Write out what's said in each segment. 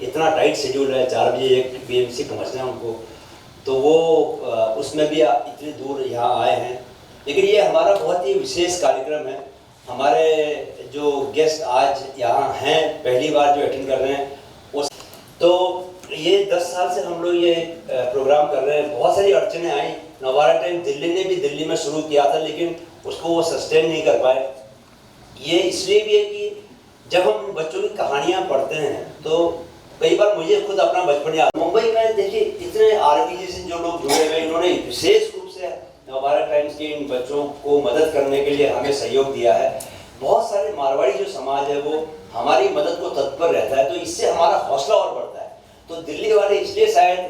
इतना tight schedule है, 4 बजे एक BMC पहुँचना है उनको, तो वो उसमें भी इतनी दूर यहाँ आए हैं। लेकिन ये हमारा बहुत ही विशेष कार्यक्रम है। हमारे जो गेस्ट आज यहाँ हैं, पहली बार जो अटेंड कर रहे हैं, तो ये 10 साल से हम लोग ये प्रोग्राम कर रहे हैं। बहुत सारी अड़चनें आई। नवारा टाइम दिल्ली ने भी दिल्ली में शुरू किया था, लेकिन उसको वो सस्टेन नहीं कर पाए। ये इसलिए भी है कि जब हम बच्चों की कहानियाँ पढ़ते हैं तो कई बार मुझे खुद अपना बचपन याद। मुंबई में देखिए इतने RPG से जो लोग जुड़े हुए, इन्होंने विशेष रूप से नवारा टाइम्स के इन बच्चों को मदद करने के लिए हमें सहयोग दिया है। बहुत सारे मारवाड़ी जो समाज है वो हमारी मदद को तत्पर रहता है, तो इससे हमारा हौसला और बढ़ता है। तो दिल्ली वाले इसलिए शायद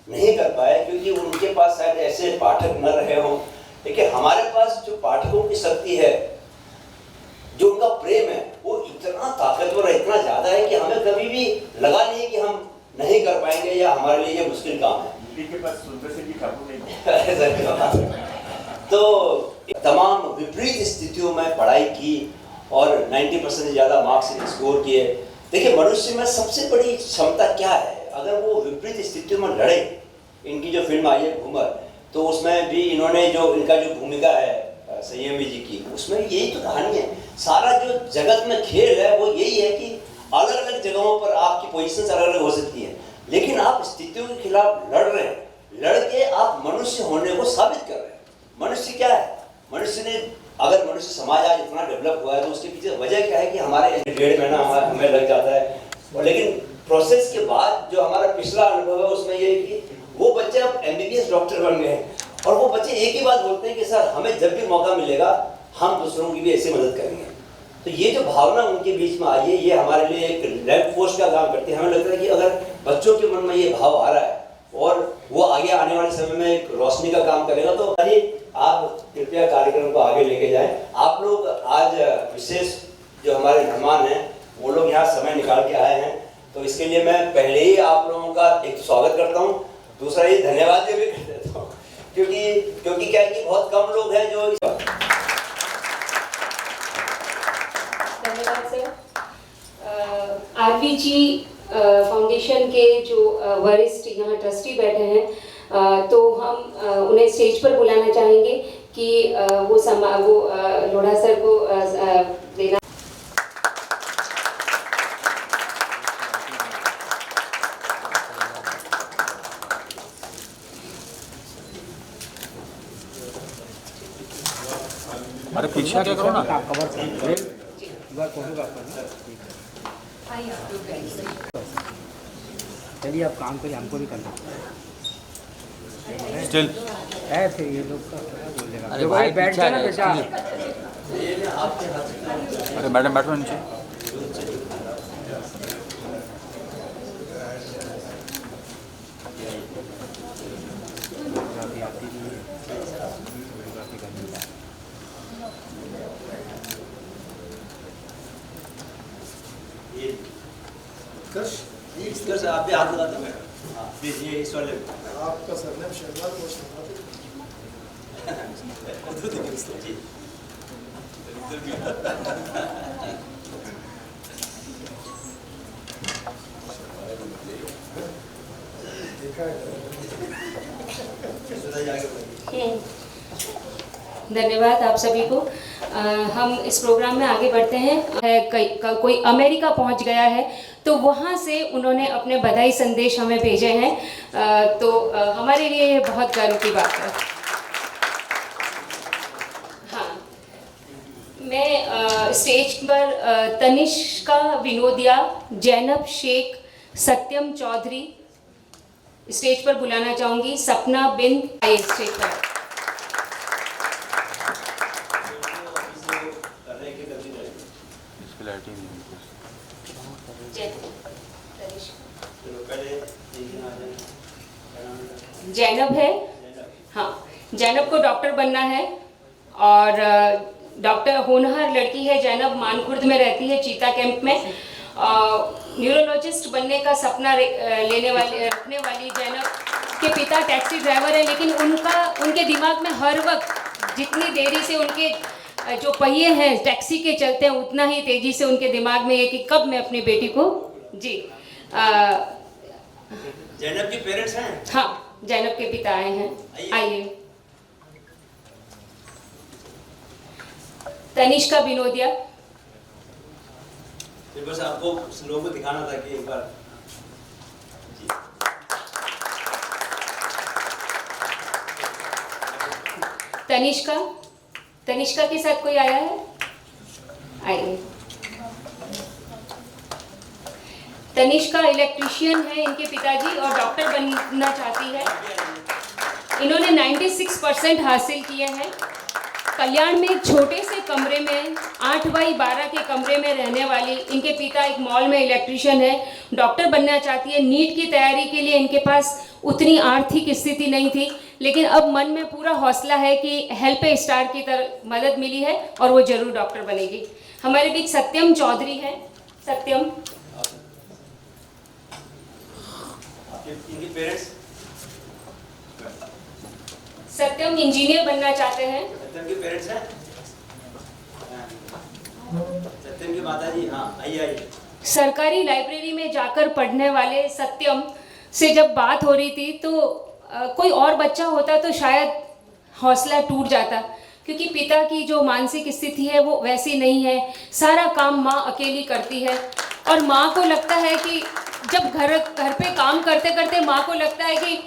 नहीं कर पाए क्योंकि उनके पास शायद ऐसे पाठक न रहे हों, लेकिन हमारे पास जो पाठकों की शक्ति है, जो उनका प्रेम है, वो इतना ताकतवर है, इतना ज़्यादा है कि हमें कभी भी लगा नहीं कि हम नहीं कर पाएंगे या हमारे लिए ये मुश्किल काम है। दिल्ली के पास सुंदर सिंह जी ठाकुर नहीं तो तमाम विपरीत स्थितियों में पढ़ाई की और 90% से ज़्यादा मार्क्स स्कोर किए। देखिए मनुष्य में सबसे बड़ी क्षमता क्या है, अगर वो विपरीत स्थितियों में लड़े। इनकी जो फिल्म आई है घूमर, तो उसमें भी इन्होंने जो इनका जो भूमिका है संयमी जी की, उसमें यही तो कहानी है। सारा जो जगत में खेल है वो यही है कि अलग अलग जगहों पर आपकी पोजीशंस अलग अलग हो सकती है, लेकिन आप स्थितियों के खिलाफ लड़ रहे हैं। लड़ के आप मनुष्य होने को साबित कर रहे हैं। मनुष्य क्या है? मनुष्य ने, अगर मनुष्य समाज आज इतना डेवलप हुआ है तो उसके पीछे वजह क्या है कि हमारे 1.5 महीना हमें लग जाता है, और लेकिन प्रोसेस के बाद जो हमारा पिछला अनुभव है उसमें ये है कि वो बच्चे अब MBBS डॉक्टर बन गए हैं, और वो बच्चे एक ही बात बोलते हैं कि सर हमें जब भी मौका मिलेगा हम दूसरों की भी ऐसे मदद करेंगे। तो ये जो भावना उनके बीच में आई है, ये हमारे लिए एक लैंप पोस्ट का काम करती है। हमें लगता है कि अगर बच्चों के मन में ये भाव आ रहा है और वो आगे आने वाले समय में एक रोशनी का काम करेगा, तो आप कृपया कार्यक्रम को आगे लेके जाएं। आप लोग आज विशेष जो हमारे मेहमान हैं वो लोग यहाँ समय निकाल के आए हैं, तो इसके लिए मैं पहले ही आप लोगों का एक स्वागत करता हूँ, दूसरा ये धन्यवाद भी कर देता हूँ, क्योंकि क्या है कि बहुत कम लोग हैं जो। धन्यवाद सर। RVG फाउंडेशन के जो वरिष्ठ यहाँ ट्रस्टी बैठे हैं, तो हम उन्हें स्टेज पर बुलाना चाहेंगे कि वो लोढ़ा सर को देना। अरे पीछे क्या करो ना, चलिए आप काम करिए, हमको भी करना स्टिल है। फिर ये लोग का क्या बोलेगा? अरे भाई बैठ जाए ना बेटा। अरे मैडम बैठो नीचे। इसकर आप भी हाथ लगाते हैं। हाँ प्लीज, ये इस वाले आपका सरनेम शर्मा जी। धन्यवाद आप सभी को। हम इस प्रोग्राम में आगे बढ़ते हैं। कोई अमेरिका पहुंच गया है, तो वहाँ से उन्होंने अपने बधाई संदेश हमें भेजे हैं, तो हमारे लिए ये बहुत गर्व की बात है। हाँ, मैं स्टेज पर तनिष्का विनोदिया, जैनब शेख, सत्यम चौधरी स्टेज पर बुलाना चाहूँगी। सपना बिन आए स्टेज पर। जैनब है, हाँ, जैनब को डॉक्टर बनना है और डॉक्टर होनहार लड़की है। जैनब मानखुर्द में रहती है, चीता कैंप में। न्यूरोलॉजिस्ट बनने का सपना रखने वाली जैनब के पिता टैक्सी ड्राइवर है, लेकिन उनके दिमाग में हर वक्त जितनी देरी से उनके जो पहिए हैं टैक्सी के चलते हैं, उतना ही तेज़ी से उनके दिमाग में है कि कब मैं अपनी बेटी को जी। जैनब के पेरेंट्स हैं? हाँ, जैनब के पिता आए हैं, आइए। तनिष्का बिनोदिया। फिर बस आपको लोगों को दिखाना था कि एक बार जी। तनिष्का के साथ कोई आया है? आइए। तनिष्का इलेक्ट्रिशियन है, इनके पिताजी, और डॉक्टर बनना चाहती है। इन्होंने 96% हासिल किए हैं। कल्याण में एक छोटे से कमरे में 8x12 के कमरे में रहने वाली इनके पिता एक मॉल में इलेक्ट्रिशियन है, डॉक्टर बनना चाहती है। नीट की तैयारी के लिए इनके पास उतनी आर्थिक स्थिति नहीं थी, लेकिन अब मन में पूरा हौसला है कि हेल्प स्टार की तरह मदद मिली है और वो जरूर डॉक्टर बनेगी। हमारे बीच सत्यम चौधरी है। सत्यम, इनके पेरेंट्स? सत्यम इंजीनियर बनना चाहते हैं। सत्यम के पेरेंट्स हैं? सत्यम की माता जी, हाँ आइए। सरकारी लाइब्रेरी में जाकर पढ़ने वाले सत्यम से जब बात हो रही थी तो कोई और बच्चा होता तो शायद हौसला टूट जाता, क्योंकि पिता की जो मानसिक स्थिति है वो वैसी नहीं है। सारा काम माँ अकेली करती है और माँ को लगता है कि जब घर पे काम करते करते माँ को लगता है कि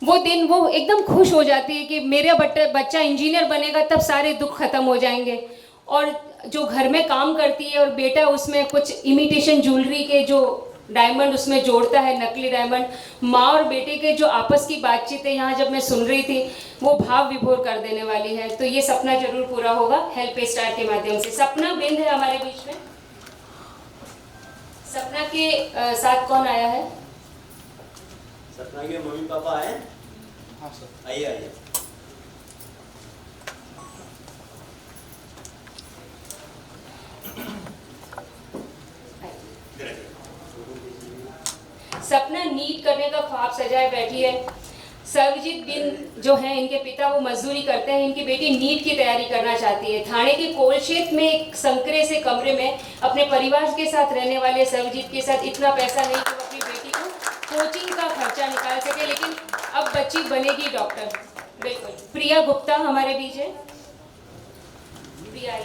वो दिन वो एकदम खुश हो जाती है कि मेरा बच्चा इंजीनियर बनेगा, तब सारे दुख खत्म हो जाएंगे। और जो घर में काम करती है और बेटा उसमें कुछ इमिटेशन ज्वेलरी के जो डायमंड उसमें जोड़ता है, नकली डायमंड, माँ और बेटे के जो आपस की बातचीतें यहाँ जब मैं सुन रही थी वो भाव विभोर कर देने वाली है। तो ये सपना जरूर पूरा होगा हेल्प स्टार के माध्यम से। सपना बिंद है हमारे बीच में। सपना के साथ कौन आया है? सपना के मम्मी पापा आए? हाँ सर। आइए। सपना नीट करने का ख्वाब सजाए बैठी है। सर्वजीत बिंद जो हैं इनके पिता, वो मजदूरी करते हैं। इनकी बेटी नीट की तैयारी करना चाहती है। थाने के कोलशेत में एक संकरे से कमरे में अपने परिवार के साथ रहने वाले सर्वजीत के साथ इतना पैसा नहीं कि वो अपनी बेटी को कोचिंग का खर्चा निकाल सके, लेकिन अब बच्ची बनेगी डॉक्टर। बिल्कुल। प्रिया गुप्ता हमारे बीच है। प्रिया आई।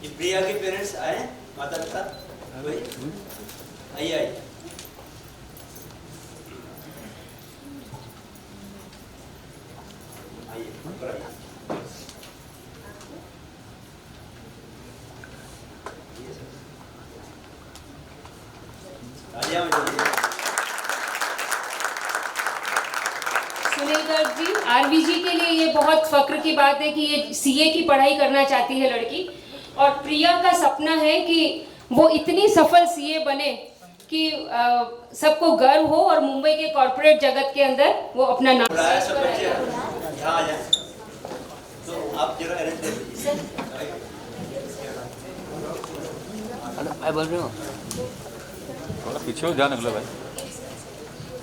ये प्रिया के पेरेंट्स आए? माता पिता कोई? आइए। सुनील गर्ग जी, आरवीजी के लिए ये बहुत फक्र की बात है कि ये सीए की पढ़ाई करना चाहती है लड़की, और प्रिया का सपना है कि वो इतनी सफल सीए बने कि सबको गर्व हो और मुंबई के कॉर्पोरेट जगत के अंदर वो अपना नाम। सब बच्चे यहाँ आ जाएं। तो आप जरा अरेंज कर दीजिए। मैं बोल रही हूँ थोड़ा पीछे हो, ध्यान रख लो भाई।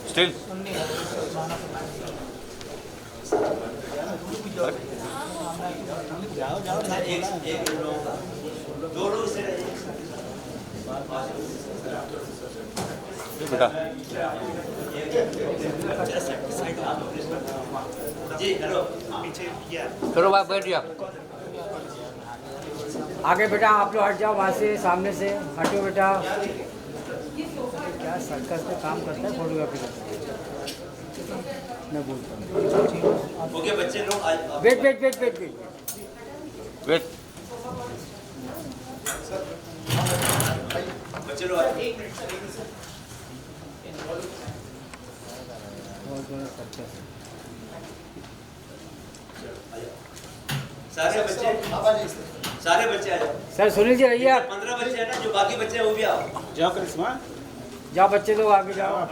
स्टिल एक दो लोग से बेटा जी हेलो। चलो बात बैठ जाओ। आगे बेटा आप लोग हट जाओ, वहाँ से सामने से हटो बेटा। क्या सर्कस में काम करता है, फोटोग्राफी करता है, मैं बोलता हूँ। ओके बच्चे लोग wait wait wait wait wait wait. बच्चे लोग आए। सारे बच्चे आ जाओ। सर सुनील जी रहिए आप। 15 बच्चे हैं ना, जो बाकी बच्चे हैं वो भी आओ। जाओ करिश्मा। जाओ बच्चे लोग आगे जाओ।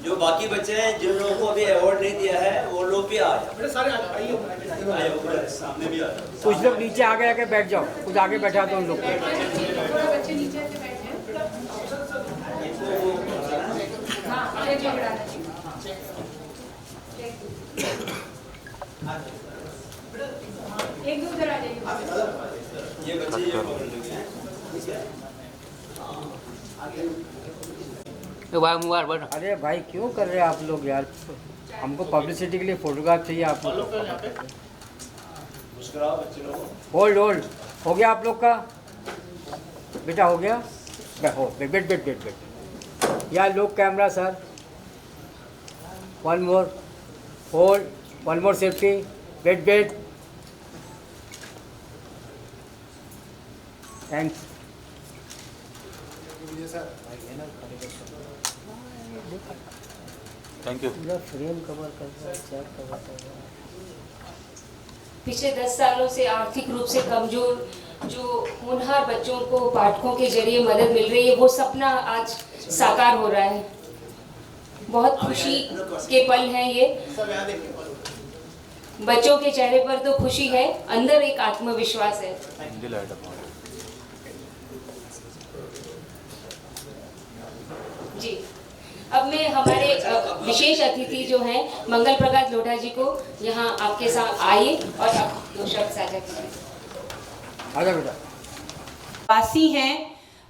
जो बाकी बच्चे हैं जिन लोगों को अभी अवार्ड नहीं दिया है वो लोग भी आ जाओ। सामने भी आ जाओ। कुछ लोग नीचे आगे आके बैठ जाओ, कुछ आगे बैठा दो उन लोग को। ये बच्चे ये पकड़ लोगे हैं तो भाई मुबारक बैठो। अरे भाई क्यों कर रहे हैं आप लोग यार, हमको पब्लिसिटी के लिए फोटोग्राफ चाहिए आप लोग। मुस्कुराओ बच्चे लोग। होल्ड होल्ड हो गया आप लोग का बेटा, हो गया हो बेट बेट बेट बेट बेट यार लोग camera sir, one more hold, one more safety, wait wait, thanks. Thank you. पूरा फ्रेम कवर कर रहा है, चेक कवर कर रहा है। पिछले 10 सालों से आर्थिक रूप से कमजोर जो होनहार बच्चों को पाठकों के जरिए मदद मिल रही है, वो सपना आज साकार हो रहा है। बहुत खुशी के पल हैं ये। बच्चों के चेहरे पर तो खुशी है, अंदर एक आत्मविश्वास है। जी, अब मैं हमारे विशेष अतिथि जो हैं मंगल प्रकाश लोढ़ा जी को यहाँ आपके साथ आइए और आप दो शब्द साझा करें। आजा बेटा। वासी हैं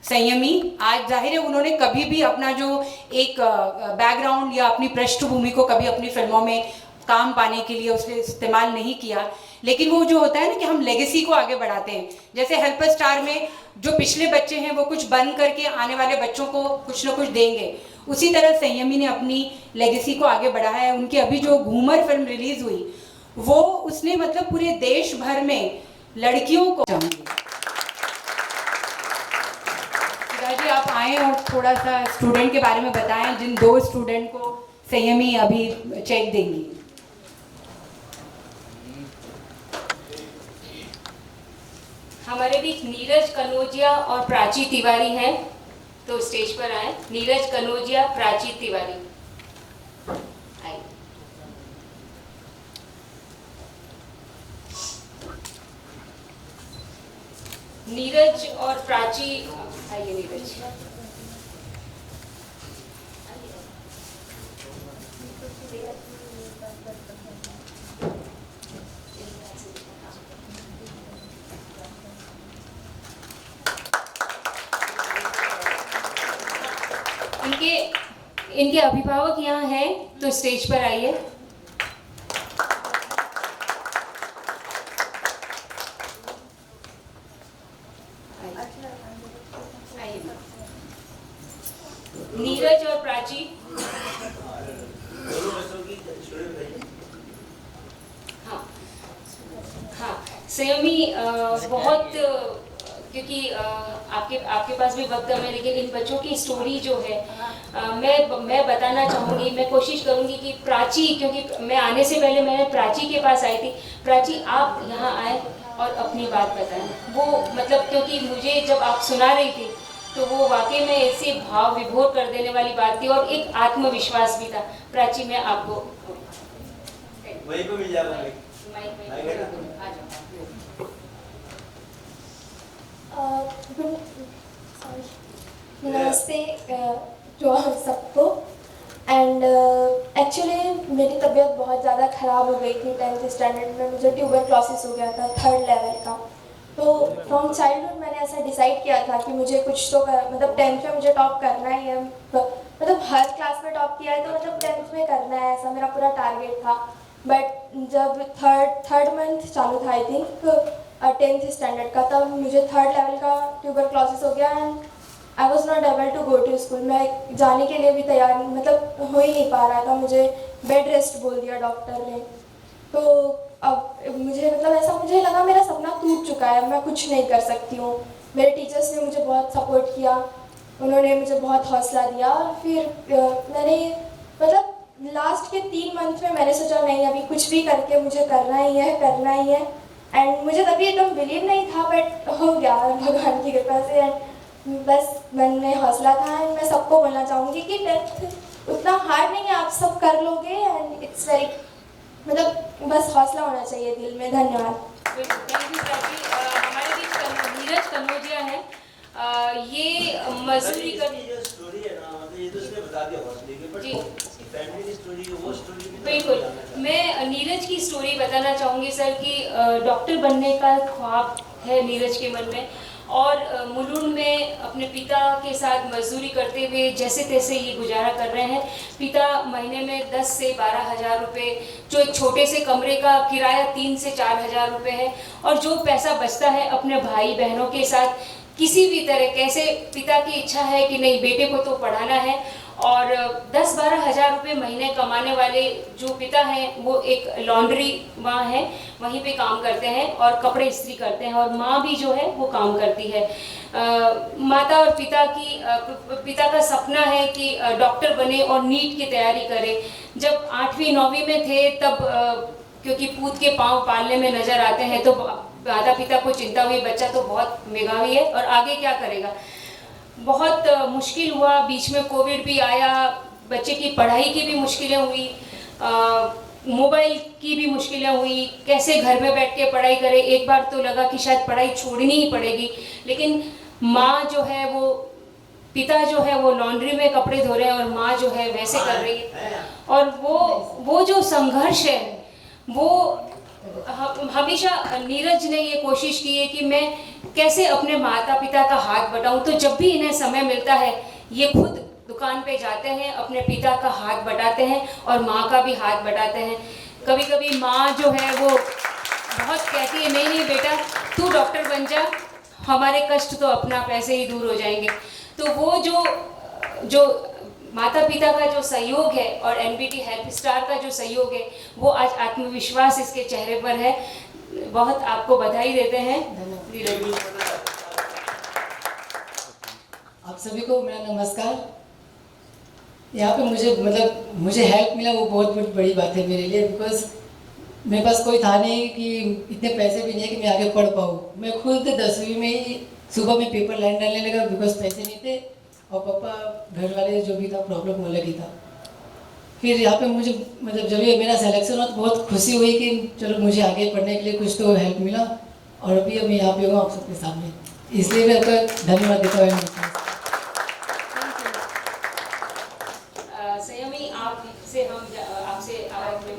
संयमी। आज जाहिर है उन्होंने कभी भी अपना जो एक बैकग्राउंड या अपनी पृष्ठभूमि को कभी अपनी फिल्मों में काम पाने के लिए उसने इस्तेमाल नहीं किया, लेकिन वो जो होता है ना कि हम लेगेसी को आगे बढ़ाते हैं। जैसे हेल्पर स्टार में जो पिछले बच्चे हैं वो कुछ बन करके आने वाले बच्चों को कुछ ना कुछ देंगे, उसी तरह संयमी ने अपनी लेगेसी को आगे बढ़ाया है। उनकी अभी जो घूमर फिल्म रिलीज हुई वो उसने मतलब पूरे देश भर में लड़कियों को चाहूँगी जी आप आएँ और थोड़ा सा स्टूडेंट के बारे में बताएं, जिन 2 स्टूडेंट को संयमी अभी चेक देंगी। हमारे बीच नीरज कनौजिया और प्राची तिवारी हैं, तो स्टेज पर आए। नीरज कनौजिया, प्राची तिवारी आइए। नीरज और प्राची आइए। नीरज इनके अभिभावक यहाँ हैं, तो स्टेज पर आइए। नीरज और प्राची, हाँ हाँ संयमी बहुत, क्योंकि आपके पास भी वक्त कम है, लेकिन इन बच्चों की स्टोरी जो है मैं बताना चाहूँगी। मैं कोशिश करूँगी कि प्राची, क्योंकि मैं आने से पहले मैं प्राची के पास आई थी। प्राची आप यहाँ आए और अपनी बात बताएं। वो मतलब क्योंकि मुझे जब आप सुना रही थी तो वो वाकई में ऐसे भाव विभोर कर देने वाली बात थी और एक आत्मविश्वास भी था। प्राची मैं आपको वहीं पे मिल जाएगा नमस्ते जो सबको। एंड एक्चुअली मेरी तबीयत बहुत ज़्यादा ख़राब हो गई थी 10th स्टैंडर्ड में। मुझे ट्यूबरक्लोसिस हो गया था 3rd लेवल का। तो फ्रॉम चाइल्डहुड मैंने ऐसा डिसाइड किया था कि मुझे कुछ तो मतलब 10th में मुझे टॉप करना ही है। मतलब हर क्लास में टॉप किया है तो मतलब 10th में करना है, ऐसा मेरा पूरा टारगेट था। बट जब थर्ड मंथ चालू था आई थिंक 10th स्टैंडर्ड का, तब मुझे 3rd लेवल का ट्यूबरक्लोसिस हो गया and I was not able to go to school. मैं जाने के लिए भी तैयार मतलब हो ही नहीं पा रहा था। मुझे बेड रेस्ट बोल दिया डॉक्टर ने। तो अब मुझे मतलब ऐसा मुझे लगा मेरा सपना टूट चुका है, मैं कुछ नहीं कर सकती हूँ। मेरे टीचर्स ने मुझे बहुत सपोर्ट किया, उन्होंने मुझे बहुत हौसला दिया। और फिर मैंने मतलब लास्ट के 3 मंथ में मैंने सोचा नहीं अभी कुछ भी करके मुझे करना ही है। एंड मुझे तभी एकदम बिलीव नहीं था, बट हो गया भगवान की कृपा से। एंड बस मन में हौसला था। एंड मैं सबको बोलना चाहूँगी कि 10th उतना हार्ड नहीं है, आप सब कर लोगे। एंड इट्स वेरी मतलब बस हौसला होना चाहिए दिल में। धन्यवाद। Thank you Prachi. हमारे बीच नीरज कनौजिया है। ये मजदूरी कर स्टोरी है ना, मतलब ये तो उसने बता दिया हौसले की, जी। फैमिली स्टोरी वो स्टोरी बिल्कुल, मैं नीरज की स्टोरी बताना चाहूँगी सर कि डॉक्टर बनने का ख्वाब है नीरज के मन में, और मुलुंड में अपने पिता के साथ मजदूरी करते हुए जैसे तैसे ये गुजारा कर रहे हैं। पिता महीने में 10 से 12 हज़ार रुपये, जो एक छोटे से कमरे का किराया 3 से 4 हज़ार रुपये है, और जो पैसा बचता है अपने भाई बहनों के साथ किसी भी तरह, कैसे पिता की इच्छा है कि नहीं बेटे को तो पढ़ाना है, और 10-12 हज़ार रुपये महीने कमाने वाले जो पिता हैं वो एक लॉन्ड्री माँ है, वहीं पे काम करते हैं और कपड़े इस्त्री करते हैं, और माँ भी जो है वो काम करती है। माता और पिता का सपना है कि डॉक्टर बने और नीट की तैयारी करें। जब 8वीं 9वीं में थे तब क्योंकि पूत के पाँव पालने में नज़र आते हैं तो माता पिता को चिंता हुई, बच्चा तो बहुत मेधावी है और आगे क्या करेगा। बहुत मुश्किल हुआ, बीच में कोविड भी आया, बच्चे की पढ़ाई की भी मुश्किलें हुई, मोबाइल की भी मुश्किलें हुई, कैसे घर में बैठ के पढ़ाई करें। एक बार तो लगा कि शायद पढ़ाई छोड़नी ही पड़ेगी, लेकिन माँ जो है वो, पिता जो है वो लॉन्ड्री में कपड़े धो रहे हैं और माँ जो है वैसे कर रही है। और वो जो संघर्ष है वो हमेशा नीरज ने ये कोशिश की है कि मैं कैसे अपने माता पिता का हाथ बटाऊं। तो जब भी इन्हें समय मिलता है ये खुद दुकान पे जाते हैं, अपने पिता का हाथ बटाते हैं और माँ का भी हाथ बटाते हैं। कभी कभी माँ जो है वो बहुत कहती है, नहीं बेटा तू डॉक्टर बन जा, हमारे कष्ट तो अपना पैसे ही दूर हो जाएंगे। तो वो जो माता पिता का जो सहयोग है और एनबीटी हेल्प स्टार का जो सहयोग है वो आज आत्मविश्वास इसके चेहरे पर है। बहुत आपको बधाई देते हैं। आप सभी को मेरा नमस्कार। यहाँ पे मुझे हेल्प मिला वो बहुत बड़ी बात है मेरे लिए, बिकॉज मेरे पास कोई था नहीं कि इतने पैसे भी नहीं है कि मैं आगे पढ़ पाऊँ। मैं खुद 10वीं में ही सुबह में पेपर लाइन डालने लगा, बिकॉज पैसे नहीं थे और पापा घर वाले जो भी था प्रॉब्लम वो लगी था। फिर यहाँ पे मुझे जब ये मेरा सिलेक्शन हुआ तो बहुत खुशी हुई कि चलो मुझे आगे पढ़ने के लिए कुछ तो हेल्प मिला, और अभी मैं यहाँ पे हूँ आप सबके सामने, इसलिए मैं आपका धन्यवाद देता हूँ। संयमी आपसे आवाज में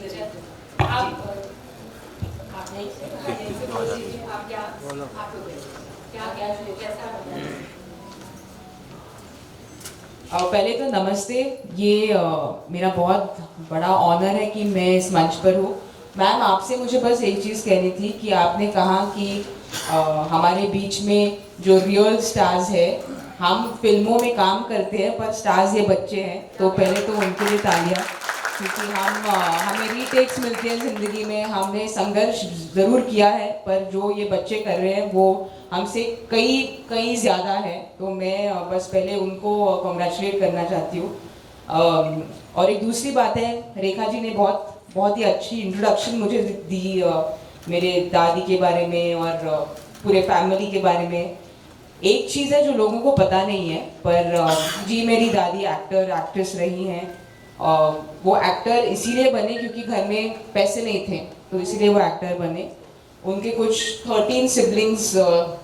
पहले तो नमस्ते। ये मेरा बहुत बड़ा ऑनर है कि मैं इस मंच पर हूँ। मैम आपसे मुझे बस एक चीज़ कहनी थी कि आपने कहा कि हमारे बीच में जो रियल स्टार्स है, हम फिल्मों में काम करते हैं पर स्टार्स ये बच्चे हैं, तो पहले तो उनके लिए तालियां, क्योंकि हमें रीटेक्स मिलते हैं ज़िंदगी में। हमने संघर्ष ज़रूर किया है पर जो ये बच्चे कर रहे हैं वो हमसे कई ज़्यादा है, तो मैं बस पहले उनको कॉन्ग्रेचुलेट करना चाहती हूँ। और एक दूसरी बात है, रेखा जी ने बहुत ही अच्छी इंट्रोडक्शन मुझे दी मेरे दादी के बारे में और पूरे फैमिली के बारे में। एक चीज़ है जो लोगों को पता नहीं है, पर जी मेरी दादी एक्ट्रेस रही हैं। वो एक्टर इसीलिए बने क्योंकि घर में पैसे नहीं थे, तो इसीलिए वो एक्टर बने। उनके कुछ 13 सिबलिंग्स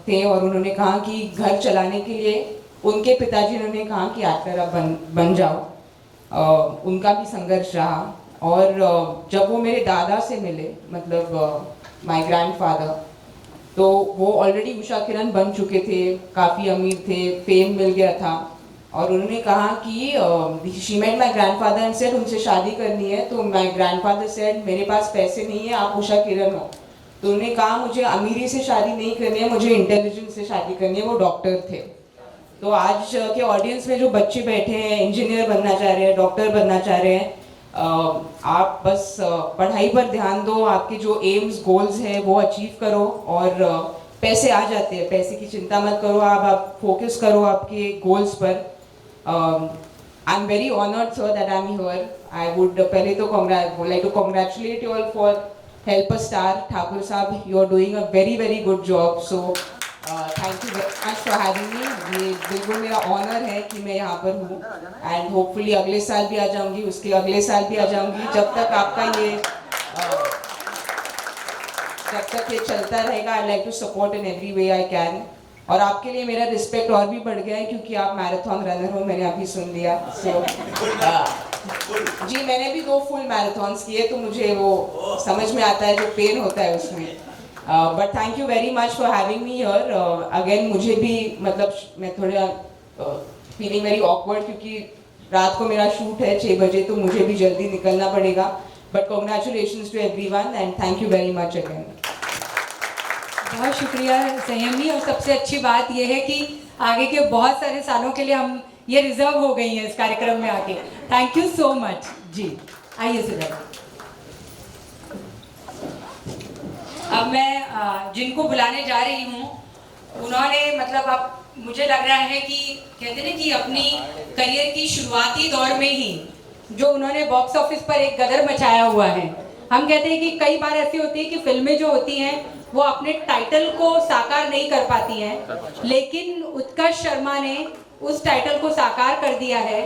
थे और उन्होंने कहा कि घर चलाने के लिए उनके पिताजी ने कहा कि एक्टर अब बन जाओ। उनका भी संघर्ष रहा, और जब वो मेरे दादा से मिले, मतलब माय ग्रैंडफादर, तो वो ऑलरेडी उषा किरण बन चुके थे, काफ़ी अमीर थे, फेम मिल गया था, और उन्होंने कहा कि she met my grandfather and said उनसे शादी करनी है। तो माय ग्रैंडफादर सेड मेरे पास पैसे नहीं है, आप उषा किरण हो। तो उन्होंने कहा मुझे अमीरी से शादी नहीं करनी है, मुझे इंटेलिजेंस से शादी करनी है। वो डॉक्टर थे। तो आज के ऑडियंस में जो बच्चे बैठे हैं, इंजीनियर बनना चाह रहे हैं, डॉक्टर बनना चाह रहे हैं, आप बस पढ़ाई पर ध्यान दो, आपके जो एम्स गोल्स हैं वो अचीव करो, और पैसे आ जाते हैं, पैसे की चिंता मत करो, आप फोकस करो आपके गोल्स पर। I am very honoured sir that I am here. I would पहले तो like to congratulate you all for Help a Star. Thakur साहब, you are doing a very good job. So thank you very much for having me. ये बिल्कुल मेरा honour है कि मैं यहाँ पर हूँ, एंड होपफुली अगले साल भी आ जाऊँगी, उसके अगले साल भी आ जाऊँगी, जब तक आपका ये चलता रहेगा। I like to support in every way I can. और आपके लिए मेरा रिस्पेक्ट और भी बढ़ गया है क्योंकि आप मैराथन रनर हो, मैंने अभी सुन लिया। सो जी मैंने भी 2 फुल मैराथन्स किए तो मुझे वो समझ में आता है जो पेन होता है उसमें। But thank you very much for having me here again. मुझे भी मतलब मैं थोड़ा फीलिंग वेरी ऑकवर्ड क्योंकि रात को मेरा शूट है 6 बजे तो मुझे भी जल्दी निकलना पड़ेगा। But congratulations to everyone and thank you very much again. बहुत शुक्रिया संयमी। और सबसे अच्छी बात यह है कि आगे के बहुत सारे सालों के लिए हम ये रिजर्व हो गई हैं इस कार्यक्रम में आके। थैंक यू सो मच जी। आइए सुधर। अब मैं जिनको बुलाने जा रही हूँ उन्होंने मतलब अब मुझे लग रहा है कि कहते ना कि अपनी करियर की शुरुआती दौर में ही जो उन्होंने बॉक्स ऑफिस पर एक गदर मचाया हुआ है। हम कहते हैं कि कई बार ऐसी होती है कि फिल्में जो होती हैं वो अपने टाइटल को साकार नहीं कर पाती हैं, लेकिन उत्कर्ष शर्मा ने उस टाइटल को साकार कर दिया है